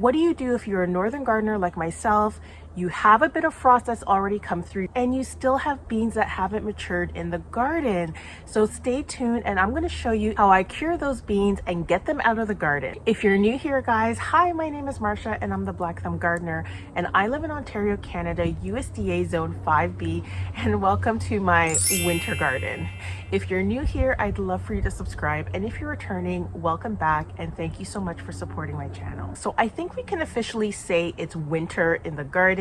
What do you do if you're a northern gardener like myself? You have a bit of frost that's already come through and you still have beans that haven't matured in the garden. So stay tuned and I'm going to show you how I cure those beans and get them out of the garden. If you're new here, guys, hi, my name is Marsha and I'm the Black Thumb Gardener and I live in Ontario, Canada, USDA Zone 5B, and welcome to my winter garden. If you're new here, I'd love for you to subscribe, and if you're returning, welcome back and thank you so much for supporting my channel. So I think we can officially say it's winter in the garden.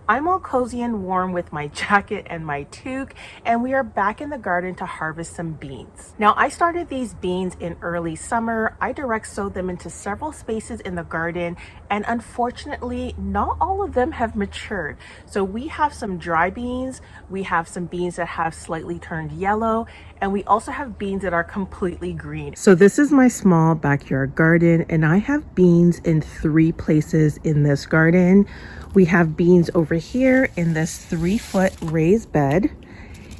I'm all cozy and warm with my jacket and my toque, and we are back in the garden to harvest some beans. Now, I started these beans in early summer. I direct sowed them into several spaces in the garden, and unfortunately, not all of them have matured. So we have some dry beans, we have some beans that have slightly turned yellow, and we also have beans that are completely green. So this is my small backyard garden, and I have beans in 3 places in this garden. We have beans over here in this 3-foot raised bed,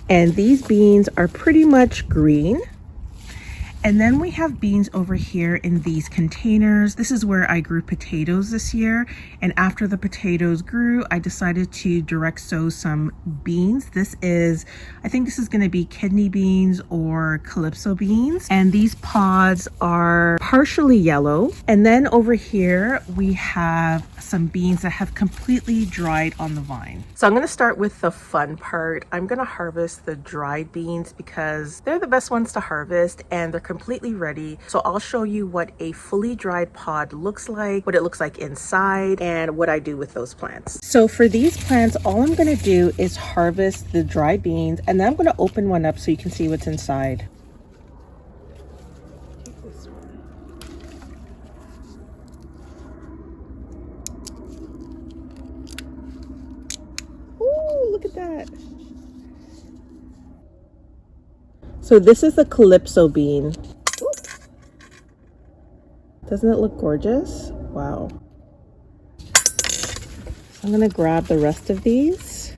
and these beans are pretty much green. And then we have beans over here in these containers. This is where I grew potatoes this year. And after the potatoes grew, I decided to direct sow some beans. I think this is gonna be kidney beans or calypso beans. And these pods are partially yellow. And then over here, we have some beans that have completely dried on the vine. So I'm gonna start with the fun part. I'm gonna harvest the dried beans because they're the best ones to harvest and they're completely ready. So I'll show you what a fully dried pod looks like, what it looks like inside, and what I do with those plants. So for these plants, all I'm gonna do is harvest the dry beans, and then I'm gonna open one up so you can see what's inside. Ooh, look at that. So this is the calypso bean. Ooh. Doesn't it look gorgeous? Wow. So I'm gonna grab the rest of these.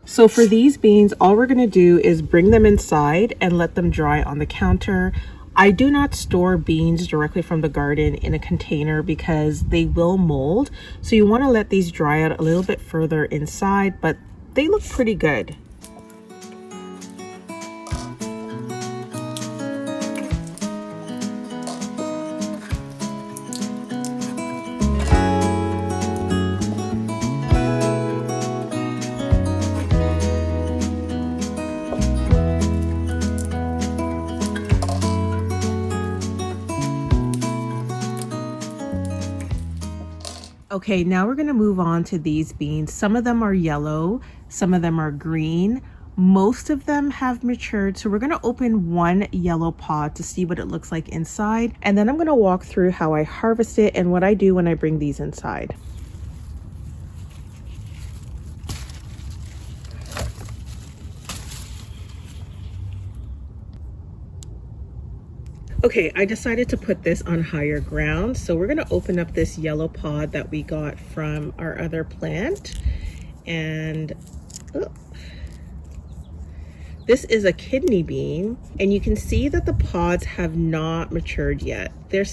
So for these beans, all we're gonna do is bring them inside and let them dry on the counter. I do not store beans directly from the garden in a container because they will mold. So you want to let these dry out a little bit further inside, but they look pretty good. Okay, now we're gonna move on to these beans. Some of them are yellow, some of them are green. Most of them have matured. So we're gonna open one yellow pod to see what it looks like inside. And then I'm gonna walk through how I harvest it and what I do when I bring these inside. Okay, I decided to put this on higher ground. So we're gonna open up this yellow pod that we got from our other plant. And this is a kidney bean. And you can see that the pods have not matured yet. They're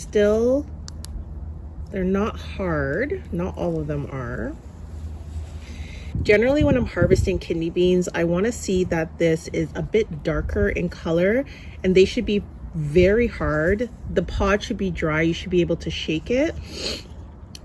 not hard. Not all of them are. Generally, when I'm harvesting kidney beans, I wanna see that this is a bit darker in color and they should be very hard. The pod should be dry. You should be able to shake it,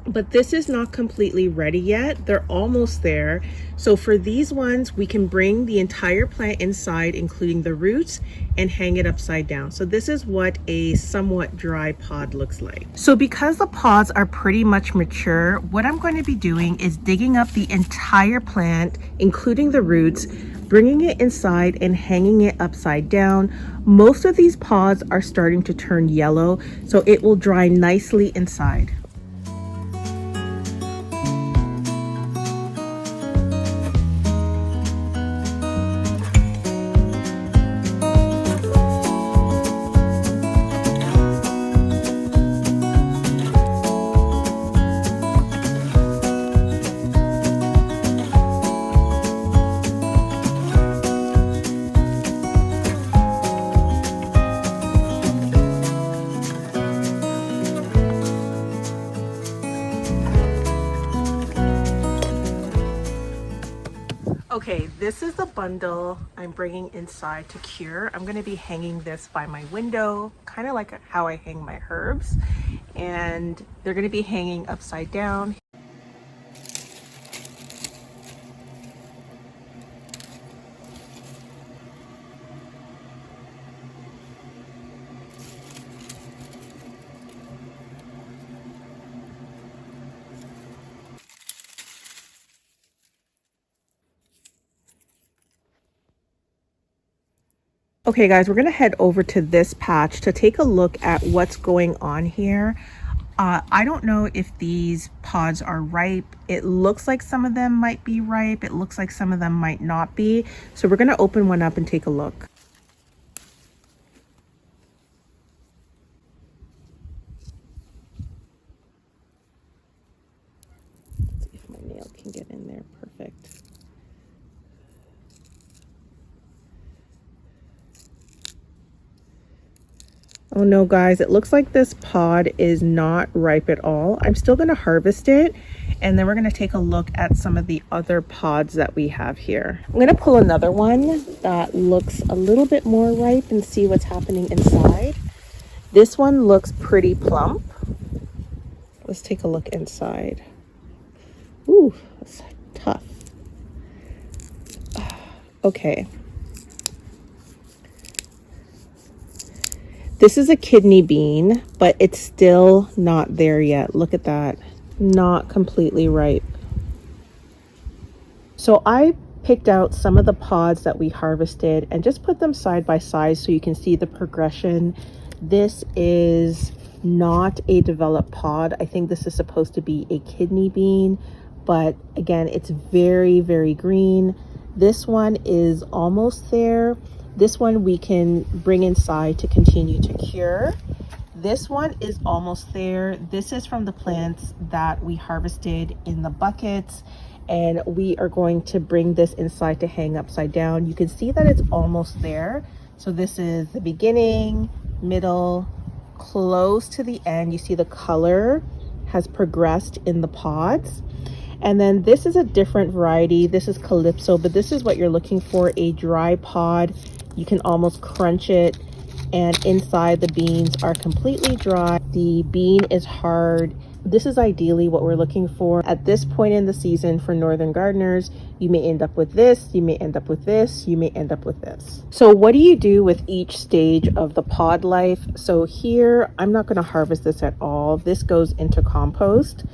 but this is not completely ready yet. They're almost there. So for these ones, we can bring the entire plant inside, including the roots, and hang it upside down. So this is what a somewhat dry pod looks like. So because the pods are pretty much mature, what I'm going to be doing is digging up the entire plant, including the roots, bringing it inside and hanging it upside down. Most of these pods are starting to turn yellow, so it will dry nicely inside. Okay, this is the bundle I'm bringing inside to cure. I'm going to be hanging this by my window, kind of like how I hang my herbs, and they're going to be hanging upside down. Okay guys, we're gonna head over to this patch to take a look at what's going on here. I don't know if these pods are ripe. It looks like some of them might be ripe. It looks like some of them might not be. So we're gonna open one up and take a look. Let's see if my nail can get in there. Perfect. Oh no guys, it looks like this pod is not ripe at all. I'm still going to harvest it, and then we're going to take a look at some of the other pods that we have here. I'm going to pull another one that looks a little bit more ripe and see what's happening inside. This one looks pretty plump. Let's take a look inside. Ooh, that's tough. Okay. This is a kidney bean, but it's still not there yet. Look at that. Not completely ripe. So I picked out some of the pods that we harvested and just put them side by side so you can see the progression. This is not a developed pod. I think this is supposed to be a kidney bean, but again, it's very, very green. This one is almost there. This one we can bring inside to continue to cure. This one is almost there. This is from the plants that we harvested in the buckets, and we are going to bring this inside to hang upside down. You can see that it's almost there. So this is the beginning, middle, close to the end. You see the color has progressed in the pods. And then this is a different variety. This is Calypso, but this is what you're looking for, a dry pod. You can almost crunch it, and inside the beans are completely dry. The bean is hard. This is ideally what we're looking for at this point in the season for northern gardeners. You may end up with this, you may end up with this, you may end up with this. So what do you do with each stage of the pod life? So here, I'm not going to harvest this at all. This goes into compost.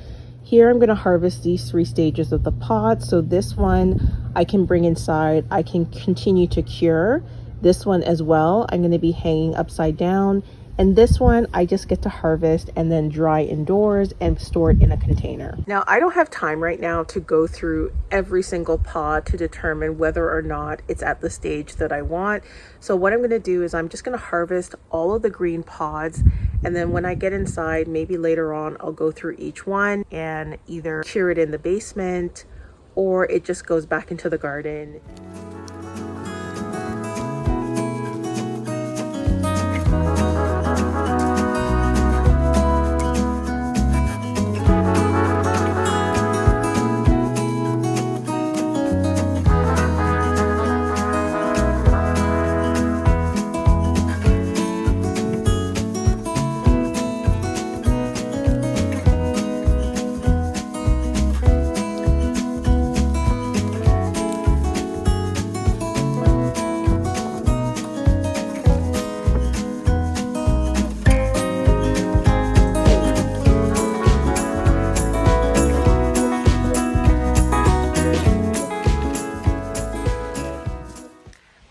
Here I'm going to harvest these 3 stages of the pod. So this one I can bring inside. I can continue to cure. This one as well, I'm going to be hanging upside down. And this one I just get to harvest and then dry indoors and store it in a container. Now I don't have time right now to go through every single pod to determine whether or not it's at the stage that I want. So what I'm going to do is I'm just going to harvest all of the green pods, and then when I get inside, maybe later on, I'll go through each one and either cure it in the basement or it just goes back into the garden.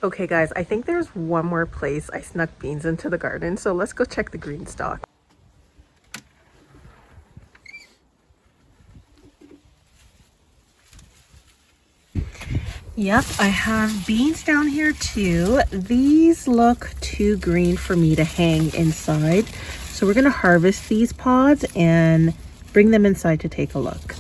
Okay guys, I think there's one more place I snuck beans into the garden, so let's go check the green stalk. Yep, I have beans down here too. These look too green for me to hang inside, so we're gonna harvest these pods and bring them inside to take a look.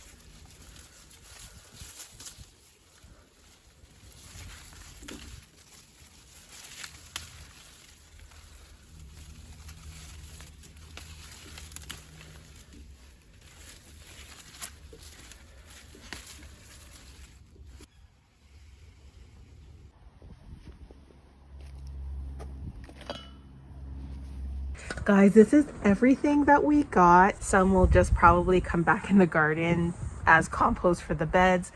Guys, this is everything that we got. Some will just probably come back in the garden as compost for the beds.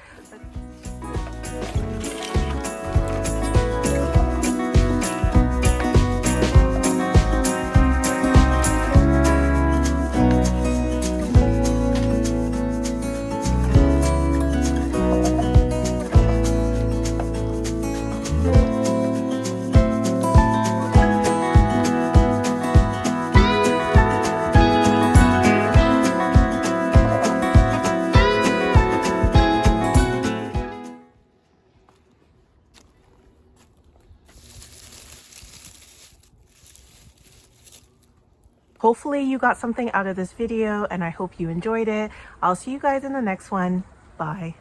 Hopefully you got something out of this video and I hope you enjoyed it. I'll see you guys in the next one. Bye.